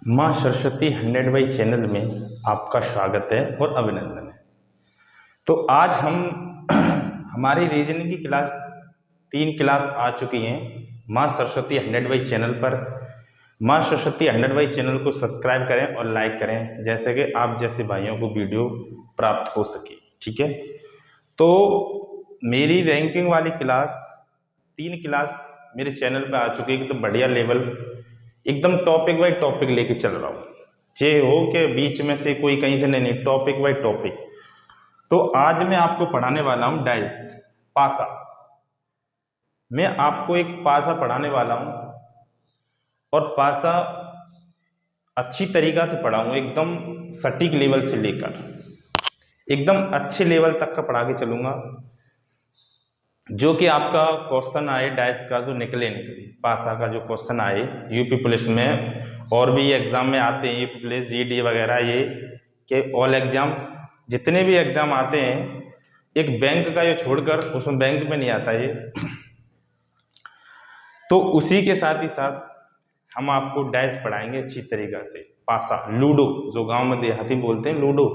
माँ Saraswati 100 by channel में आपका स्वागत है और अभिनंदन है। तो आज हम हमारी रीजनिंग की क्लास 3 क्लास आ चुकी हैं माँ सरस्वती 100 बाई चैनल पर। माँ सरस्वती 100 बाई चैनल को सब्सक्राइब करें और लाइक करें, जैसे कि आप जैसे भाइयों को वीडियो प्राप्त हो सके। ठीक है, तो मेरी रैंकिंग वाली क्लास 3 क्लास मेरे चैनल पे आ चुकी है, एकदम बढ़िया लेवल, एकदम टॉपिक बाई टॉपिक लेके चल रहा हूँ। ये हो कि बीच में से कोई कहीं से नहीं, टॉपिक बाई टॉपिक। तो आज मैं आपको पढ़ाने वाला हूँ डाइस, पासा। मैं आपको एक पासा पढ़ाने वाला हूँ और पासा अच्छी तरीका से पढ़ाऊंगा, एकदम सटीक लेवल से लेकर एकदम अच्छे लेवल तक का पढ़ा के चलूंगा, जो कि आपका क्वेश्चन आए डाइस का, जो निकले पासा का जो क्वेश्चन आए यूपी पुलिस में, और भी एग्जाम में आते हैं यूपी पुलिस जीडी वगैरह, ये कि ऑल एग्जाम जितने भी एग्जाम आते हैं, एक बैंक का ये छोड़कर उसमें बैंक में नहीं आता ये। तो उसी के साथ ही साथ हम आपको डाइस पढ़ाएंगे अच्छी तरीका से, पासा लूडो, जो गांव में देहाती बोलते हैं लूडो,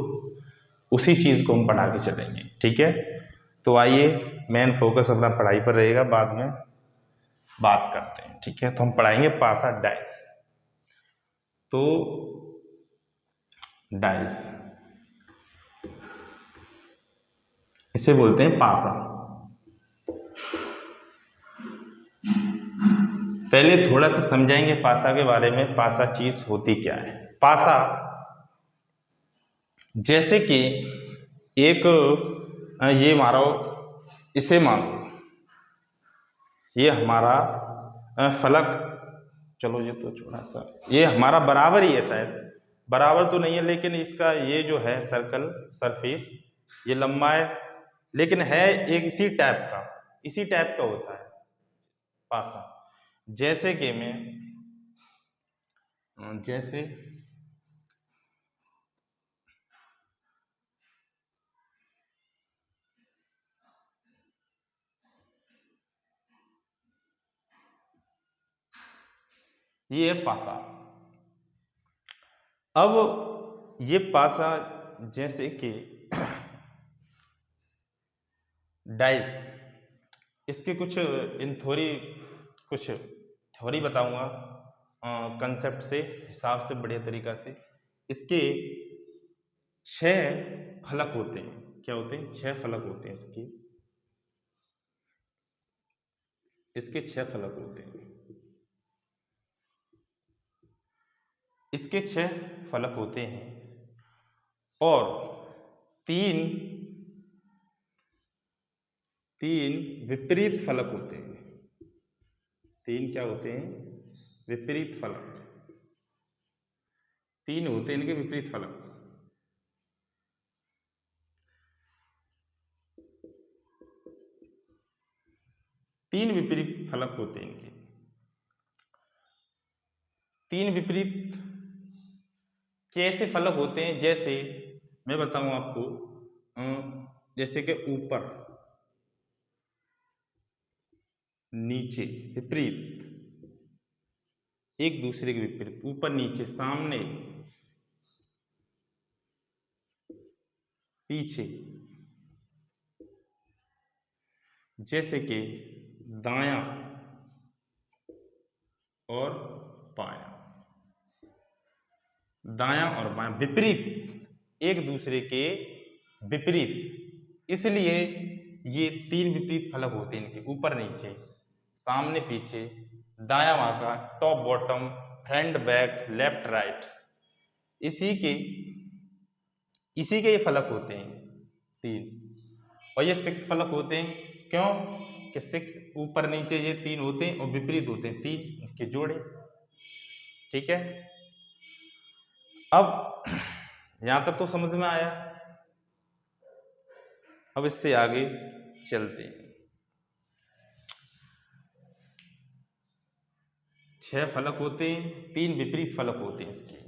उसी चीज को हम पढ़ा के चलेंगे। ठीक है, तो आइए मेन फोकस अपना पढ़ाई पर रहेगा, बाद में बात करते हैं। ठीक है, तो हम पढ़ाएंगे पासा डाइस। तो डाइस इसे बोलते हैं पासा। पहले थोड़ा सा समझाएंगे पासा के बारे में, पासा चीज होती क्या है। पासा जैसे कि एक ये मारो, इसे मानो ये हमारा फलक, चलो ये तो थोड़ा सा, ये हमारा बराबर ही है, शायद बराबर तो नहीं है, लेकिन इसका ये जो है सर्कल सरफेस, ये लंबा है, लेकिन है एक इसी टाइप का होता है पासा। जैसे कि मैं जैसे ये है पासा। अब ये पासा जैसे कि डाइस, इसके कुछ इन थ्योरी, कुछ थ्योरी बताऊंगा कंसेप्ट से, हिसाब से, बढ़िया तरीका से। इसके 6 फलक होते हैं। क्या होते हैं? 6 फलक होते हैं इसके 6 फलक होते हैं। इसके 6 फलक होते हैं और तीन तीन विपरीत फलक होते हैं। तीन क्या होते हैं? विपरीत फलक। तीन होते हैं इनके विपरीत फलक। तीन विपरीत फलक होते हैं इनके। तीन विपरीत कैसे फलक होते हैं? जैसे मैं बताऊं आपको, जैसे कि ऊपर नीचे विपरीत, एक दूसरे के विपरीत, ऊपर नीचे, सामने पीछे। जैसे कि दायां और बायां, दायां और बायां विपरीत, एक दूसरे के विपरीत, इसलिए ये तीन विपरीत फलक होते हैं इनके, ऊपर नीचे, सामने पीछे, दायां बायां, top bottom, front back, left right, इसी के इसी के ये फलक होते हैं तीन। और ये 6 फलक होते हैं। क्यों? कि 6 ऊपर नीचे ये तीन होते हैं और विपरीत होते हैं तीन, इसके जोड़े। ठीक है, अब यहां तक तो समझ में आया। अब इससे आगे चलते हैं। 6 फलक होते हैं, तीन विपरीत फलक होते हैं इसके।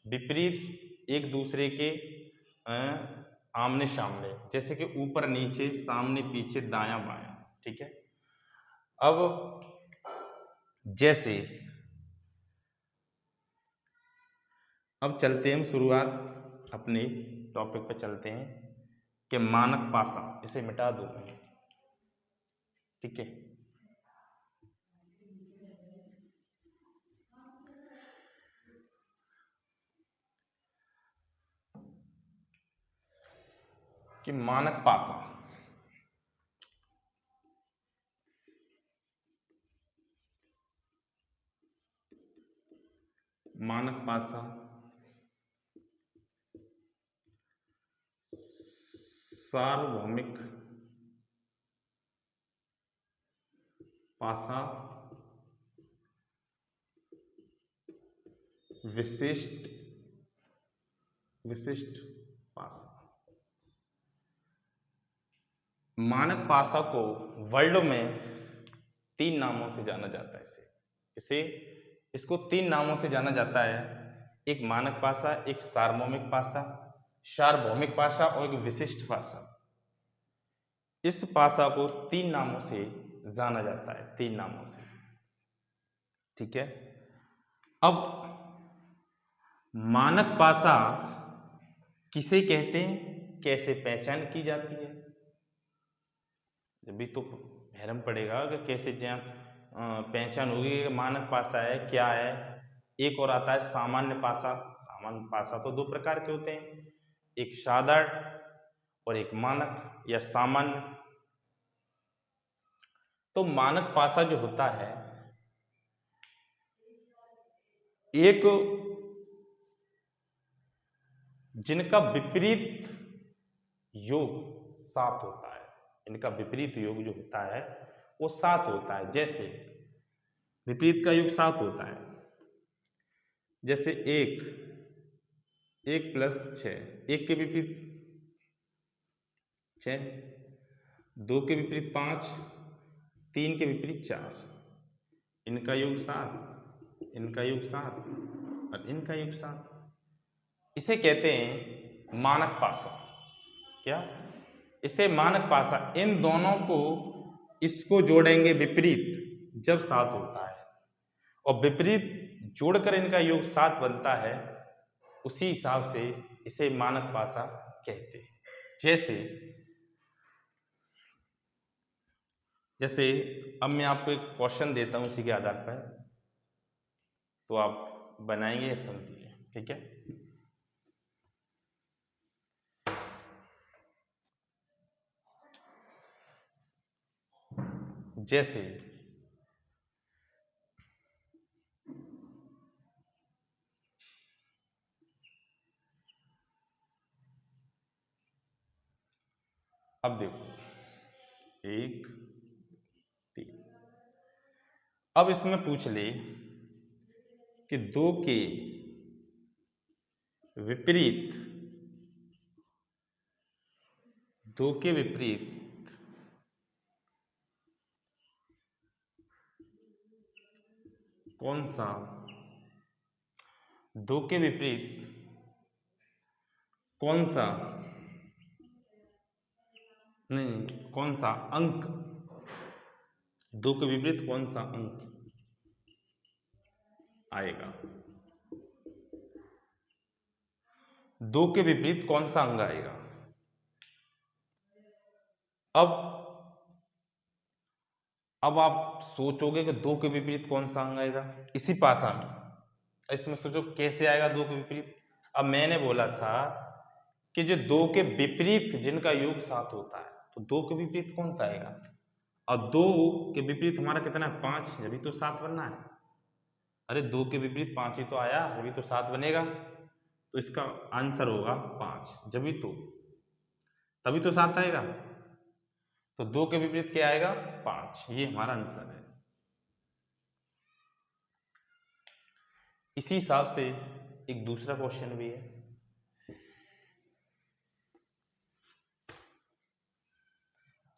विपरीत एक दूसरे के आमने सामने, जैसे कि ऊपर नीचे, सामने पीछे, दायां बायां। ठीक है, अब जैसे अब चलते हैं हम शुरुआत अपने टॉपिक पे चलते हैं कि मानक पासा, इसे मिटा दूं मैं, ठीक है। कि मानक पासा, मानक पासा सार्वभौमिक पासा विशिष्ट विशिष्ट पासा। मानक पासा को वर्ल्ड में 3 नामों से जाना जाता है। इसे इसको 3 नामों से जाना जाता है। एक मानक पासा, एक सार्वभौमिक पासा और एक विशिष्ट पासा। इस पासा को 3 नामों से जाना जाता है, 3 नामों से, ठीक है। अब मानक पासा किसे कहते हैं, कैसे पहचान की जाती है, जब भी तो हैरम पड़ेगा कि कैसे पहचान होगी कि मानक पासा है क्या है। एक और आता है सामान्य पासा। सामान्य पासा तो 2 प्रकार के होते हैं, एक साधारण और एक मानक या सामान्य। तो मानक पासा जो होता है, एक जिनका विपरीत योग 7 होता है, इनका विपरीत योग जो होता है वो 7 होता है। जैसे विपरीत का योग 7 होता है, जैसे 1 प्लस 6, 1 के विपरीत 6, 2 के विपरीत 5, 3 के विपरीत 4, इनका योग 7, इनका योग 7 और इनका योग 7। इसे कहते हैं मानक पासा। क्या? इसे मानक पासा। इन दोनों को, इसको जोड़ेंगे विपरीत जब 7 होता है, और विपरीत जोड़कर इनका योग 7 बनता है, उसी हिसाब से इसे मानक पासा कहते हैं। जैसे अब मैं आपको एक क्वेश्चन देता हूं, उसी के आधार पर तो आप बनाएंगे या समझिए, ठीक है। जैसे अब देखो 1 3, अब इसमें पूछ ले कि 2 के विपरीत, 2 के विपरीत कौन सा, 2 के विपरीत कौन सा, नहीं, कौन सा अंक, 2 के विपरीत कौन सा अंक आएगा, 2 के विपरीत कौन सा अंक आएगा। अब आप सोचोगे कि 2 के विपरीत कौन सा अंक आएगा इसी पासा में। इसमें सोचो कैसे आएगा 2 के विपरीत। अब मैंने बोला था कि जो 2 के विपरीत जिनका योग 7 होता है, तो 2 के विपरीत कौन सा आएगा, और 2 के विपरीत हमारा कितना है, 5, अभी तो 7 बनना है। अरे 2 के विपरीत 5 ही तो आया, अभी तो 7 बनेगा, तो इसका आंसर होगा 5, जब तो तभी तो 7 आएगा। तो 2 के विपरीत क्या आएगा, 5, ये हमारा आंसर है। इसी हिसाब से एक दूसरा क्वेश्चन भी है।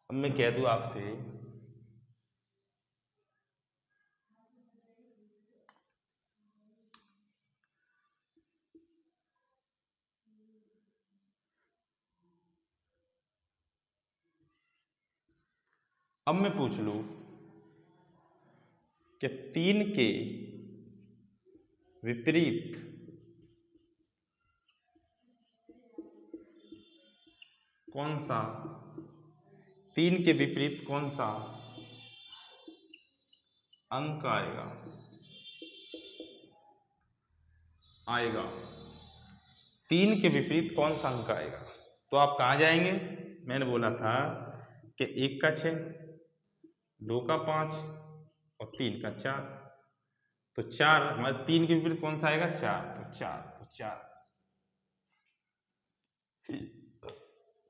अब मैं कह दूं आपसे, अब मैं पूछ लूं कि 3 के विपरीत कौन सा 3 के विपरीत कौन सा अंक आएगा आएगा 3 के विपरीत कौन सा अंक आएगा? तो आप कहाँ जाएंगे? मैंने बोला था कि 1 का 6, 2 का 5 और 3 का 4। तो 4 हमारे 3 के विपरीत कौन सा आएगा? 4। तो 4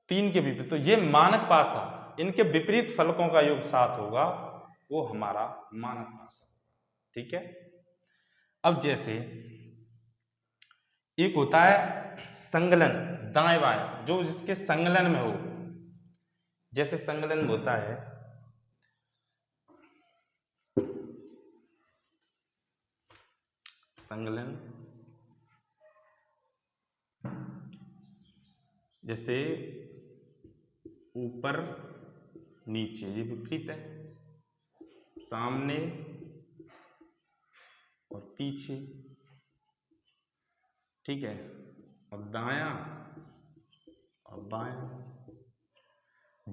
3 के विपरीत, तो ये मानक पासा, इनके विपरीत फलकों का योग 7 होगा, वो हमारा मानक पासा। ठीक है। अब जैसे एक होता है संगलन, दाएं बाएं, जो जिसके संगलन में हो, जैसे संगलन होता है संगलन, जैसे ऊपर नीचे, ये विपरीत है, सामने और पीछे, ठीक है, और दायां और बायां।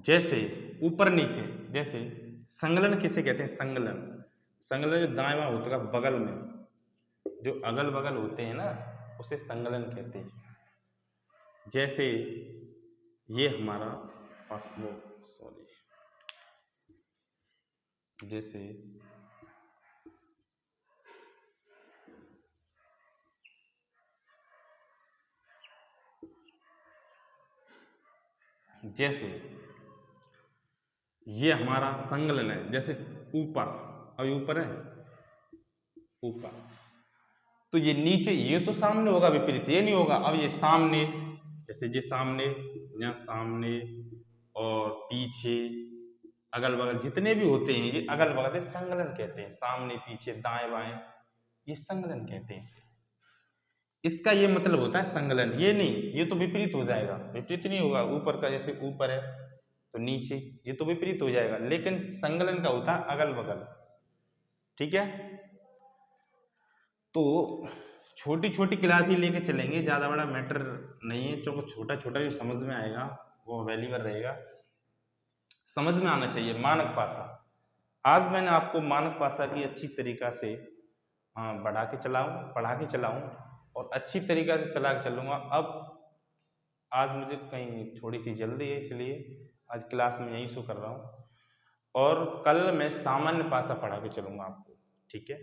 जैसे ऊपर नीचे, जैसे संगलन किसे कहते हैं? संगलन, संगलन जो दाएं बाएं होता है बगल में, जो अगल बगल होते हैं ना, उसे संगलन कहते हैं। जैसे ये हमारा पासपोर्ट, सॉरी, जैसे ये हमारा संगलन है, जैसे ऊपर, अब ऊपर है ऊपर, तो ये नीचे, ये तो सामने होगा विपरीत, ये नहीं होगा। अब ये सामने, जैसे ये सामने, यहाँ सामने और पीछे, अगल बगल जितने भी होते हैं, ये अगल बगल संगलन कहते हैं। सामने पीछे दाएं बाएं, ये संगलन कहते हैं इसे। इसका ये मतलब होता है संगलन, ये नहीं, ये तो विपरीत हो जाएगा, विपरीत नहीं होगा। ऊपर का जैसे ऊपर है तो नीचे, ये तो विपरीत हो जाएगा, लेकिन संगलन का होता है अगल बगल। ठीक है। तो छोटी छोटी क्लास ही लेके चलेंगे, ज़्यादा बड़ा मैटर नहीं है, जो छोटा छोटा जो समझ में आएगा वो अवेलेबल रहेगा, समझ में आना चाहिए। मानक पासा, आज मैंने आपको मानक पासा की अच्छी तरीका से पढ़ा के चलाऊं और अच्छी तरीका से चला के चलूँगा। अब आज मुझे कहीं थोड़ी सी जल्दी है, इसलिए आज क्लास में यही शो कर रहा हूँ, और कल मैं सामान्य पासा पढ़ा के चलूँगा आपको। ठीक है।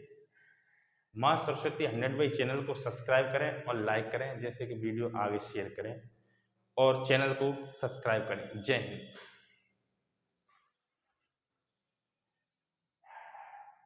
माँ सरस्वती 100 चैनल को सब्सक्राइब करें और लाइक करें, जैसे कि वीडियो आगे शेयर करें और चैनल को सब्सक्राइब करें। जय हिंद।